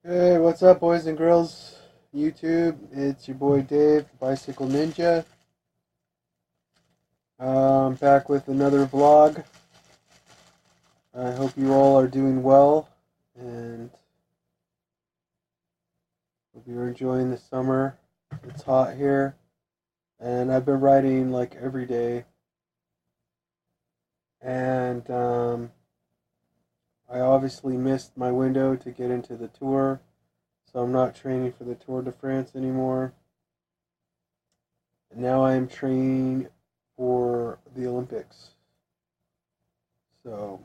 Hey, what's up, boys and girls? YouTube, it's your boy Dave, Bicycle Ninja. Back with another vlog. I hope you all are doing well and hope you're enjoying the summer. It's hot here, and I've been riding like every day. And I obviously missed my window to get into the tour, so I'm not training for the Tour de France anymore. And now I am training for the Olympics. So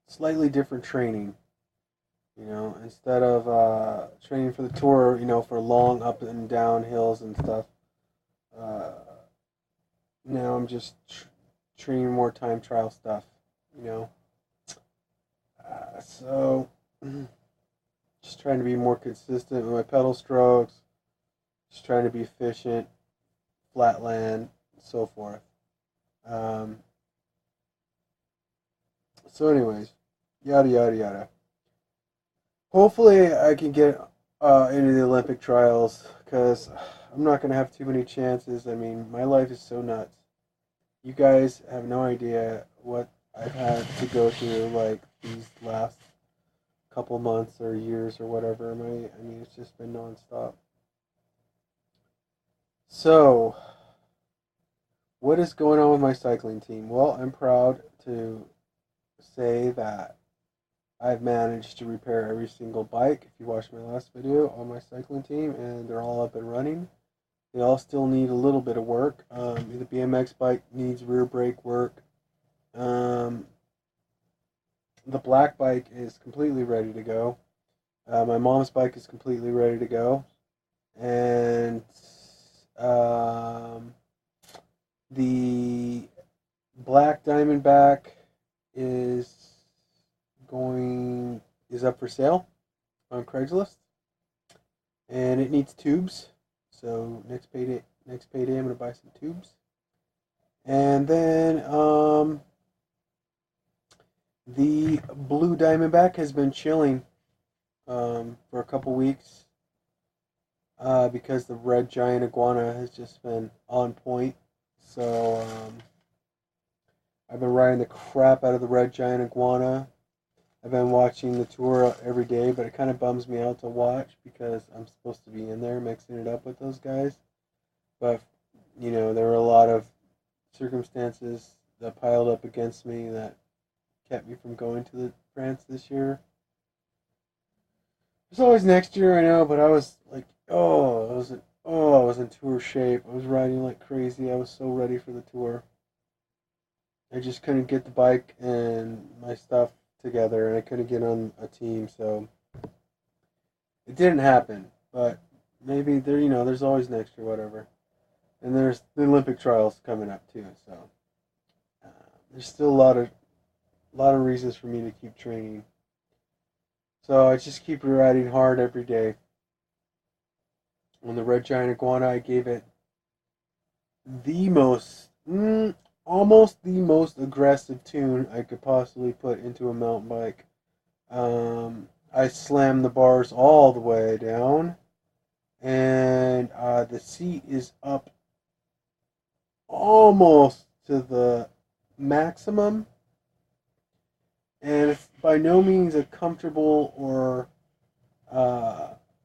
slightly different training. Instead of training for the tour, for long up and down hills and stuff. Uh, Now I'm just training more time trial stuff. You know, so just trying to be more consistent with my pedal strokes. Just trying to be efficient, flatland, and so forth. Um, so, anyways, yada yada yada. Hopefully, I can get into the Olympic trials because I'm not going to have too many chances. I mean, my life is so nuts. You guys have no idea what I've had to go through like these last couple months or years or whatever. I mean, it's just been nonstop. So, what is going on with my cycling team? Well, I'm proud to say that I've managed to repair every single bike. If you watched my last video on my cycling team, and they're all up and running. They all still need a little bit of work. The BMX bike needs rear brake work. Um, the black bike is completely ready to go. My mom's bike is completely ready to go. And um, the black Diamondback is is up for sale on Craigslist, and it needs tubes. So next payday, I'm gonna buy some tubes. And then the blue Diamondback has been chilling for a couple weeks because the red giant iguana has just been on point. So I've been riding the crap out of the red giant iguana. I've been watching the tour every day, but it kind of bums me out to watch because I'm supposed to be in there mixing it up with those guys. But there were a lot of circumstances that piled up against me that kept me from going to the France this year. There's always next year, I know, but I was like, I was in tour shape. I was riding like crazy. I was so ready for the tour. I just couldn't get the bike and my stuff together, and I couldn't get on a team, so it didn't happen. But maybe there's always next year, whatever. And there's the Olympic trials coming up too, so uh, there's still a lot of reasons for me to keep training. So I just keep riding hard every day. On the red giant iguana, I gave it the most, almost the most aggressive tune I could possibly put into a mountain bike. I slammed the bars all the way down, and the seat is up almost to the maximum, and it's by no means a comfortable or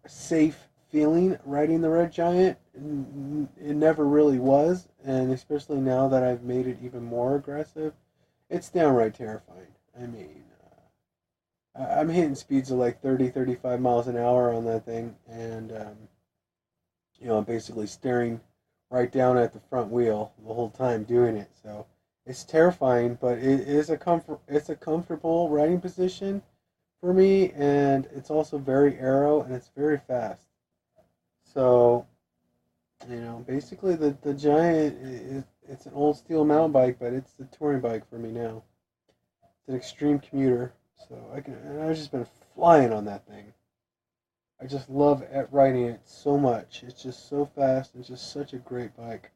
safe feeling riding the Red Giant. It never really was, and especially now that I've made it even more aggressive, it's downright terrifying. I mean, I'm hitting speeds of like 30, 35 miles an hour on that thing, and I'm basically staring right down at the front wheel the whole time doing it. So it's terrifying, but it is a comfort. It's a comfortable riding position for me, and it's also very aero and it's very fast. So basically the Giant is it's an old steel mountain bike, but it's the touring bike for me now. It's an extreme commuter, so and I've just been flying on that thing. I just love riding it so much. It's just so fast. It's just such a great bike.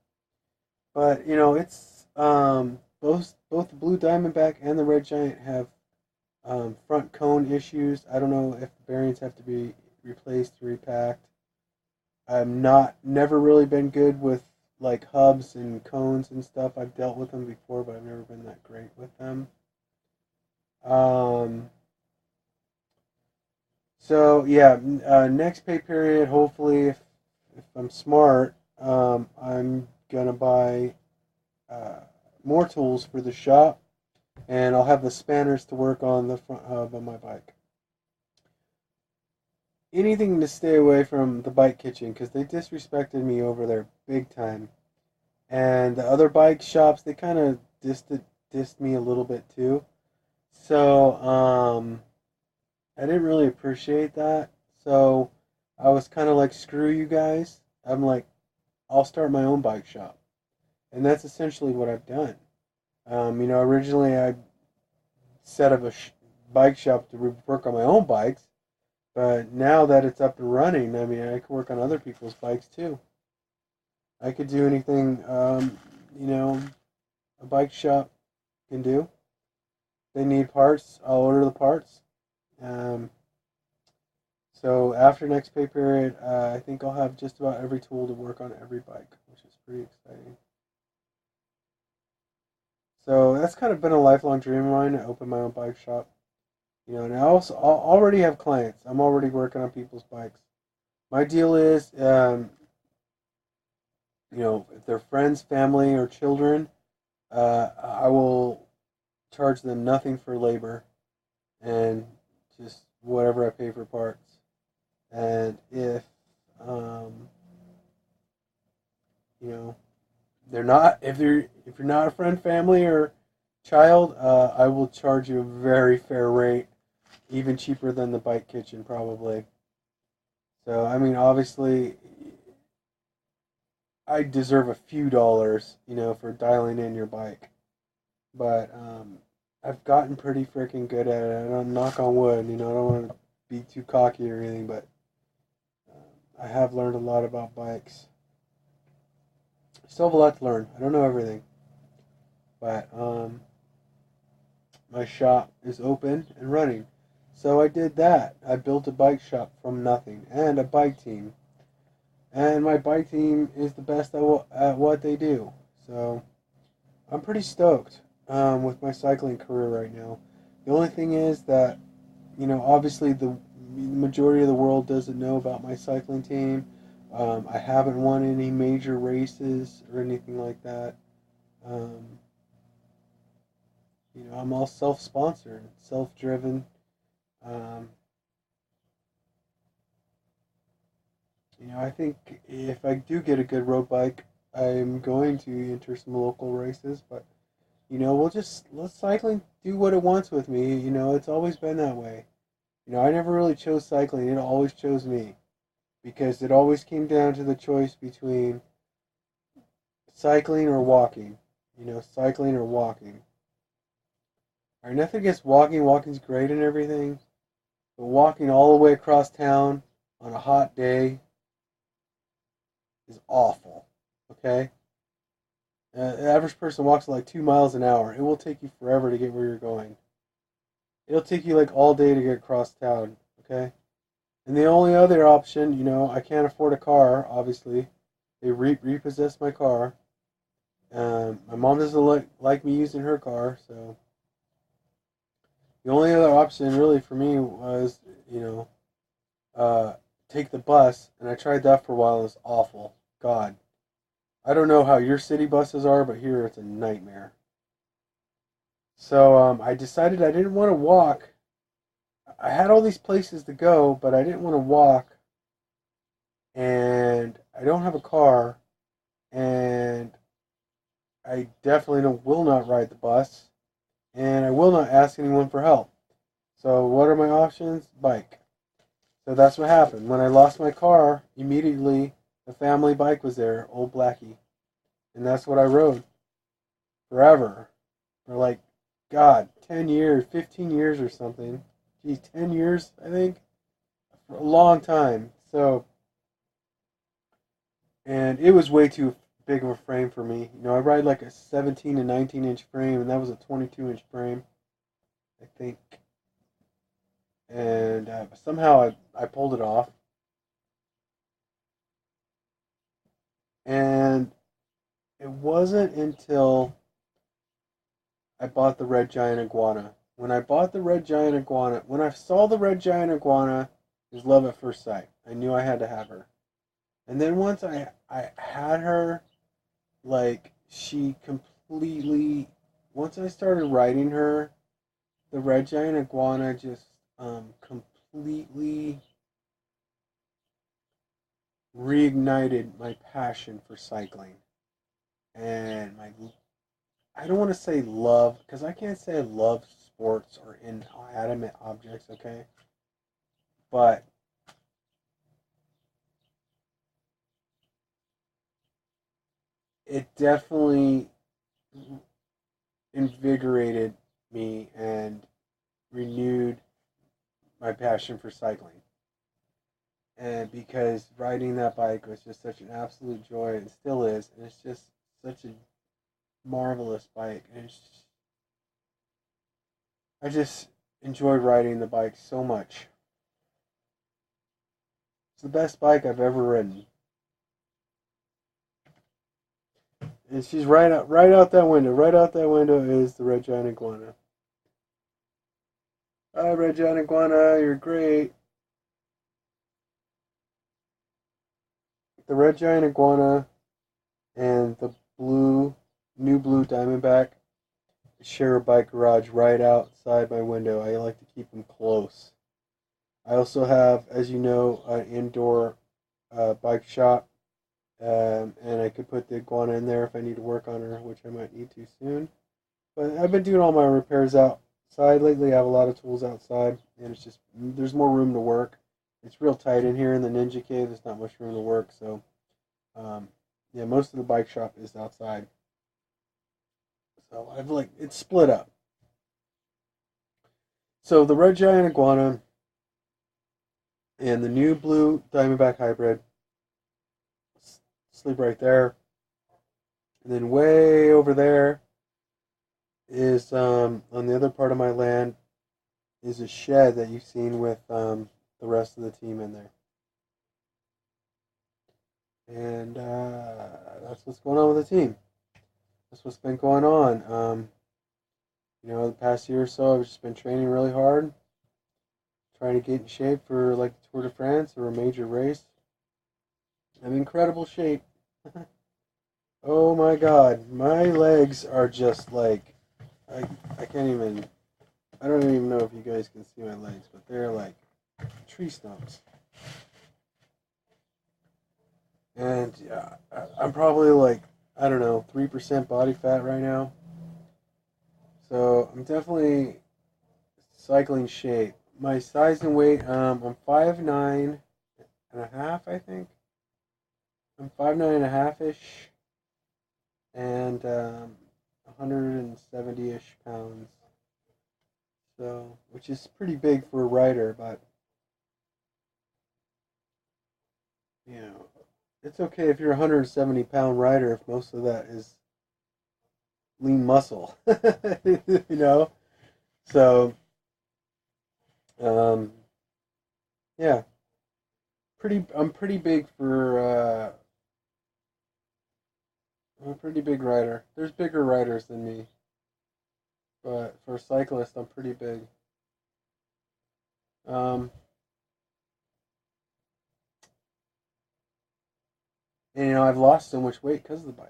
But it's both the Blue Diamondback and the Red Giant have Front cone issues. I don't know if the bearings have to be replaced, repacked. I'm not never really been good with like hubs and cones and stuff. I've dealt with them before, but I've never been that great with them. Um, so yeah, next pay period. Hopefully, if I'm smart, I'm gonna buy uh, more tools for the shop, and I'll have the spanners to work on the front hub of my bike. Anything to stay away from the bike kitchen because they disrespected me over there big time. And the other bike shops, they kind of dissed me a little bit too. So I didn't really appreciate that. So I was kind of like, screw you guys. I'm like, I'll start my own bike shop, and that's essentially what I've done. Originally I set up a bike shop to work on my own bikes, but now that it's up and running, I mean, I can work on other people's bikes too. I could do anything, you know, a bike shop can do. They need parts, I'll order the parts. Um, so after next pay period, I think I'll have just about every tool to work on every bike, which is pretty exciting. So that's kind of been a lifelong dream of mine to open my own bike shop. And I also already have clients. I'm already working on people's bikes. My deal is, if they're friends, family, or children, I will charge them nothing for labor and just whatever I pay for parts. And um, you know, if you're not a friend, family, or child, I will charge you a very fair rate, even cheaper than the bike kitchen probably. So I mean, obviously, I deserve a few dollars, for dialing in your bike. But I've gotten pretty freaking good at it. I don't knock on wood. I don't want to be too cocky or anything, but I have learned a lot about bikes. I still have a lot to learn. I don't know everything, but my shop is open and running. So I did that. I built a bike shop from nothing and a bike team. And my bike team is the best at what they do. So I'm pretty stoked with my cycling career right now. The only thing is that, obviously the majority of the world doesn't know about my cycling team. I haven't won any major races or anything like that. Um, I'm all self-sponsored, self-driven. Um, I think if I do get a good road bike, I'm going to enter some local races. But we'll just let cycling do what it wants with me. It's always been that way. I never really chose cycling; it always chose me because it always came down to the choice between cycling or walking. Cycling or walking. All right, nothing against walking. Walking's great and everything, but walking all the way across town on a hot day is awful. Okay? The average person walks like 2 miles an hour. It will take you forever to get where you're going. It'll take you like all day to get across town. Okay? And the only other option, I can't afford a car, obviously. They repossessed my car. My mom doesn't like me using her car, so the only other option really for me was, uh, take the bus, and I tried that for a while. It was awful. God, I don't know how your city buses are, but here it's a nightmare. So I decided I didn't want to walk. I had all these places to go, but I didn't want to walk, and I don't have a car, and I definitely will not ride the bus, and I will not ask anyone for help. So what are my options? Bike. So that's what happened. When I lost my car, immediately the family bike was there, old Blackie. And that's what I rode forever. For like, God, 10 years, 15 years or something. Geez, 10 years, I think. For a long time. So, and it was way too big of a frame for me. I ride like a 17 and 19 inch frame, and that was a 22-inch frame, I think. and somehow I pulled it off. And it wasn't until I bought the Red Giant Iguana. When I bought the Red Giant Iguana, when I saw the Red Giant Iguana, it was love at first sight. I knew I had to have her. And then once I had her, like, she completely, once I started riding her, the Red Giant Iguana just completely reignited my passion for cycling. And I don't want to say love, because I can't say I love sports or inanimate objects, okay? But it definitely invigorated me and renewed my passion for cycling. And because riding that bike was just such an absolute joy, and still is, and it's just such a marvelous bike. And I just enjoyed riding the bike so much. It's the best bike I've ever ridden. And she's right out that window. Right out that window is the Red Giant Iguana. Hi, Red Giant Iguana, you're great. The Red Giant Iguana and the new blue Diamondback share a bike garage right outside my window. I like to keep them close. I also have, as you know, an indoor bike shop, and I could put the Iguana in there if I need to work on her, which I might need to soon. But I've been doing all my repairs outside lately. I have a lot of tools outside, and it's just there's more room to work. It's real tight in here in the Ninja Cave. There's not much room to work, so yeah, most of the bike shop is outside. So it's split up. So the Red Giant Iguana and the new blue Diamondback Hybrid sleep right there. And then way over there is on the other part of my land is a shed that you've seen with the rest of the team in there. And that's what's going on with the team. That's what's been going on. The past year or so, I've just been training really hard, trying to get in shape for like the Tour de France or a major race. I'm in incredible shape. Oh my God, my legs are just like I can't even. I don't even know if you guys can see my legs, but they're like tree stumps. And I'm probably like, I don't know, 3% body fat right now. So I'm definitely cycling shape. My size and weight, I'm 5'9" and a half, I think. I'm 5'9" and a half ish, and 170-ish pounds. So, which is pretty big for a rider, but you know, it's okay if you're a 170-pound rider if most of that is lean muscle. you know? So, um, yeah. I'm pretty big for, I'm a pretty big rider. There's bigger riders than me. But for a cyclist, I'm pretty big. Um, and, I've lost so much weight because of the bike.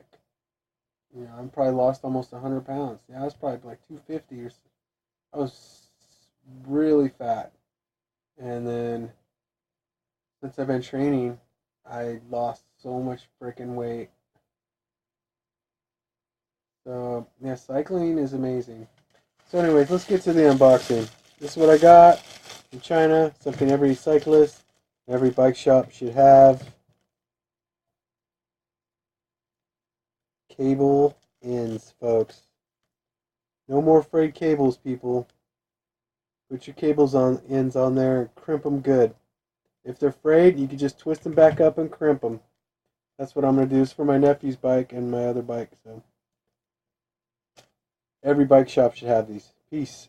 I've probably lost almost 100 pounds. Yeah, I was probably like 250 or so. I was really fat. And then since I've been training, I lost so much freaking weight. So, yeah, cycling is amazing. So, anyways, let's get to the unboxing. This is what I got from China. Something every cyclist, every bike shop should have. Cable ends, folks. No more frayed cables, people. Put your cables on ends on there and crimp them good. If they're frayed, you can just twist them back up and crimp them. That's what I'm going to do. This for my nephew's bike and my other bike. So every bike shop should have these. Peace.